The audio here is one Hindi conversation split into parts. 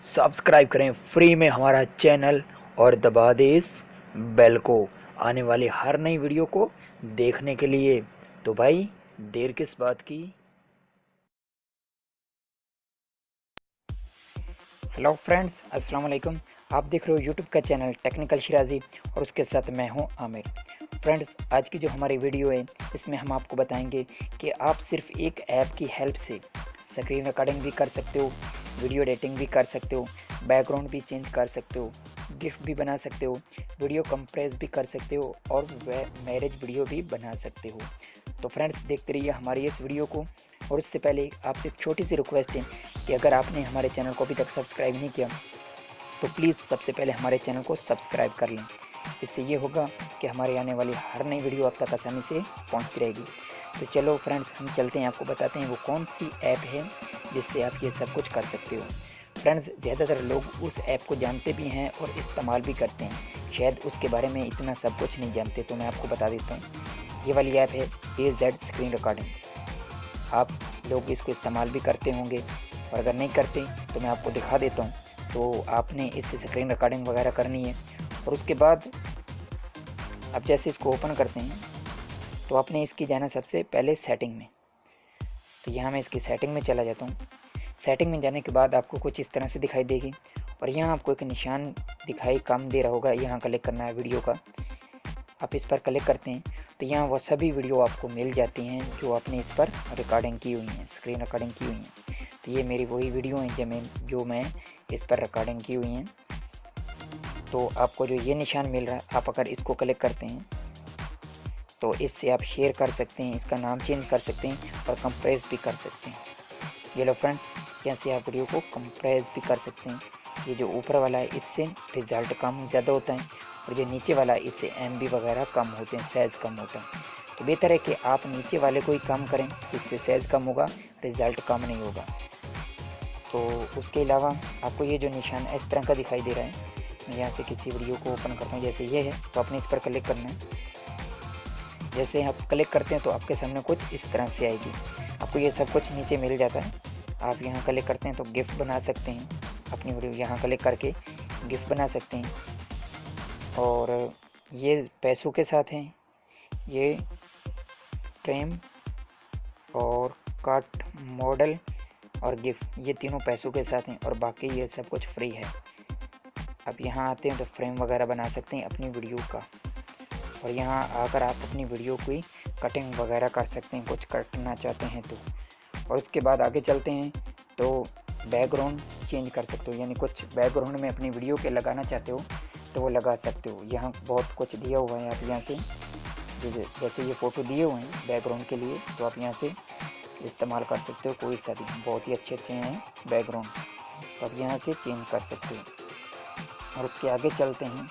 सब्सक्राइब करें फ्री में हमारा चैनल और दबा दें इस बेल को आने वाली हर नई वीडियो को देखने के लिए। तो भाई देर किस बात की। हेलो फ्रेंड्स, अस्सलाम वालेकुम। आप देख रहे हो यूट्यूब का चैनल टेक्निकल शिराजी और उसके साथ मैं हूं आमिर। फ्रेंड्स, आज की जो हमारी वीडियो है इसमें हम आपको बताएंगे कि आप सिर्फ एक ऐप की हेल्प से स्क्रीन रिकॉर्डिंग भी कर सकते हो, वीडियो एडिटिंग भी कर सकते हो, बैकग्राउंड भी चेंज कर सकते हो, गिफ भी बना सकते हो, वीडियो कंप्रेस भी कर सकते हो और मैरिज वीडियो भी बना सकते हो। तो फ्रेंड्स, देखते रहिए हमारी इस वीडियो को। और उससे पहले आपसे एक छोटी सी रिक्वेस्ट है कि अगर आपने हमारे चैनल को अभी तक सब्सक्राइब नहीं किया तो प्लीज़ सबसे पहले हमारे चैनल को सब्सक्राइब कर लें। इससे ये होगा कि हमारे आने वाली हर नई वीडियो आप तक आसानी से पहुंचती रहेगी। तो चलो फ्रेंड्स, हम चलते हैं, आपको बताते हैं वो कौन सी ऐप है जिससे आप ये सब कुछ कर सकते हो। फ्रेंड्स, ज़्यादातर लोग उस ऐप को जानते भी हैं और इस्तेमाल भी करते हैं, शायद उसके बारे में इतना सब कुछ नहीं जानते, तो मैं आपको बता देता हूँ। ये वाली ऐप है AZ स्क्रीन रिकॉर्डिंग। आप लोग इसको इस्तेमाल भी करते होंगे और अगर नहीं करते तो मैं आपको दिखा देता हूँ। तो आपने इससे स्क्रीन रिकॉर्डिंग वगैरह करनी है और उसके बाद आप जैसे इसको ओपन करते हैं तो आपने इसकी जाना सबसे पहले सेटिंग में। तो यहाँ मैं इसकी सेटिंग में चला जाता हूँ। सेटिंग में जाने के बाद आपको कुछ इस तरह से दिखाई देगी और यहाँ आपको एक निशान दिखाई कम दे रहा होगा, यहाँ क्लिक करना है वीडियो का। आप इस पर क्लिक करते हैं तो यहाँ वो सभी वीडियो आपको मिल जाती हैं जो आपने इस पर रिकॉर्डिंग की हुई हैं, स्क्रीन रिकॉर्डिंग की हुई हैं। तो ये मेरी वही वीडियो हैं जो मैं इस पर रिकॉर्डिंग की हुई हैं। तो आपको जो ये निशान मिल रहा है, आप अगर इसको क्लिक करते हैं तो इससे आप शेयर कर सकते हैं, इसका नाम चेंज कर सकते हैं और कंप्रेस भी कर सकते हैं। ये लो फ्रेंड्स, यहाँ से आप वीडियो को कंप्रेस भी कर सकते हैं। ये जो ऊपर वाला है इससे रिज़ल्ट कम ज़्यादा होता है और जो नीचे वाला है इससे MB वगैरह कम होते हैं, साइज़ कम होता है। तो बेहतर है कि आप नीचे वाले को ही कम करें, इससे साइज़ कम होगा, रिज़ल्ट कम नहीं होगा। तो उसके अलावा आपको ये जो निशान इस तरह का दिखाई दे रहा है, मैं यहाँ से किसी वीडियो को ओपन करता हूँ, जैसे ये है तो आपने इस पर क्लिक करना है। जैसे आप क्लिक करते हैं तो आपके सामने कुछ इस तरह से आएगी, आपको ये सब कुछ नीचे मिल जाता है। आप यहाँ क्लिक करते हैं तो गिफ्ट बना सकते हैं, अपनी वीडियो यहाँ क्लिक करके गिफ्ट बना सकते हैं। और ये पैसों के साथ हैं, ये फ्रेम और कट मॉडल और गिफ्ट, ये तीनों पैसों के साथ हैं और बाकी ये सब कुछ फ्री है। अब यहाँ आते हैं तो फ्रेम वगैरह बना सकते हैं अपनी वीडियो का और यहाँ आकर आप अपनी वीडियो की कटिंग वगैरह कर सकते हैं, कुछ कटना चाहते हैं तो। और उसके बाद आगे चलते हैं तो बैकग्राउंड चेंज कर सकते हो, यानी कुछ बैकग्राउंड में अपनी वीडियो के लगाना चाहते हो तो वो लगा सकते हो। यहाँ बहुत कुछ दिया हुआ है, आप यहाँ से जैसे ये फ़ोटो दिए हुए हैं बैकग्राउंड के लिए, तो आप यहाँ से इस्तेमाल कर सकते हो कोई सा भी, बहुत ही अच्छे हैं बैकग्राउंड, तो आप यहाँ से चेंज कर सकते हो। और उसके आगे चलते हैं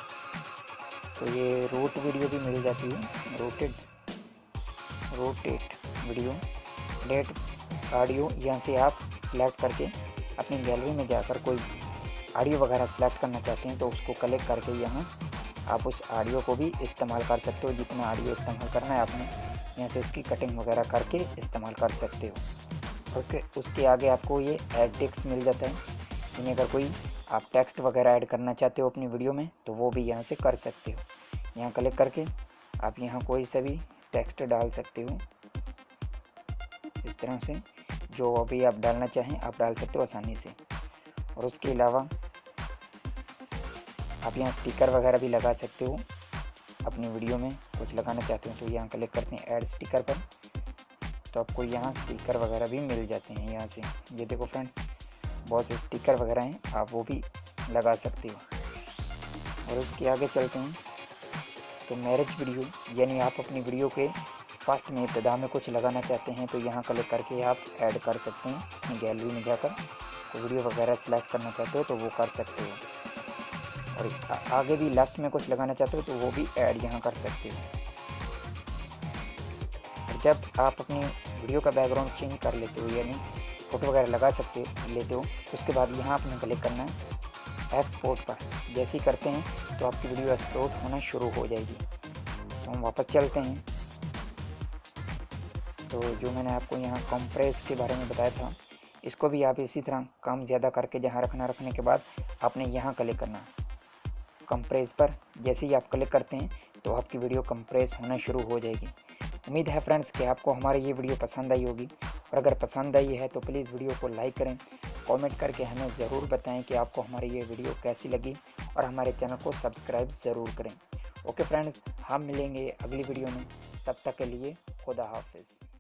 तो ये रोट वीडियो भी मिल जाती है, रोटेट वीडियो, डेट ऑडियो। यहाँ से आप सिलेक्ट करके अपनी गैलरी में जाकर कोई ऑडियो वगैरह सेलेक्ट करना चाहते हैं तो उसको क्लिक करके यहाँ आप उस ऑडियो को भी इस्तेमाल कर सकते हो। जितना ऑडियो इस्तेमाल करना है आपने, यहाँ से उसकी कटिंग वगैरह करके इस्तेमाल कर सकते हो। और उसके आगे आपको ये ऐड टेक्स्ट मिल जाता है, यानी अगर कोई आप टेक्स्ट वगैरह ऐड करना चाहते हो अपनी वीडियो में तो वो भी यहाँ से कर सकते हो। यहाँ क्लिक करके आप यहाँ कोई सा भी टेक्स्ट डाल सकते हो, इस तरह से जो अभी आप डालना चाहें आप डाल सकते हो आसानी से। और उसके अलावा आप यहाँ स्टिकर वगैरह भी लगा सकते हो, अपनी वीडियो में कुछ लगाना चाहते हो तो यहाँ क्लिक करते हैं ऐड स्टिकर पर, तो आपको यहाँ स्टिकर वगैरह भी मिल जाते हैं। यहाँ से ये देखो फ्रेंड्स, बहुत से स्टिकर वगैरह हैं, आप वो भी लगा सकते हो। और उसके आगे चलते हैं तो मैरिज वीडियो, यानी आप अपनी वीडियो के फर्स्ट में इब्तिदा में कुछ लगाना चाहते हैं तो यहाँ क्लिक करके आप ऐड कर सकते हैं अपनी गैलरी में जाकर। तो वीडियो वगैरह सेलेक्ट करना चाहते हो तो वो कर सकते हो, और आगे भी लास्ट में कुछ लगाना चाहते हो तो वो भी ऐड यहाँ कर सकते हो। और जब आप अपनी वीडियो का बैकग्राउंड चेंज कर लेते हो, यानी फ़ोटो वगैरह लगा लेते हो, उसके बाद यहाँ आपने क्लिक करना है एक्सपोर्ट पर। जैसे ही करते हैं तो आपकी वीडियो एक्सपोर्ट होना शुरू हो जाएगी। तो हम वापस चलते हैं तो जो मैंने आपको यहाँ कंप्रेस के बारे में बताया था, इसको भी आप इसी तरह काम ज़्यादा करके जहाँ रखने के बाद आपने यहाँ क्लिक करना कंप्रेस पर। जैसे ही आप क्लिक करते हैं तो आपकी वीडियो कंप्रेस होना शुरू हो जाएगी। उम्मीद है फ्रेंड्स कि आपको हमारी ये वीडियो पसंद आई होगी, और अगर पसंद आई है तो प्लीज़ वीडियो को लाइक करें, कमेंट करके हमें ज़रूर बताएं कि आपको हमारी ये वीडियो कैसी लगी, और हमारे चैनल को सब्सक्राइब ज़रूर करें। ओके फ्रेंड्स, हम मिलेंगे अगली वीडियो में, तब तक के लिए खुदा हाफिज़।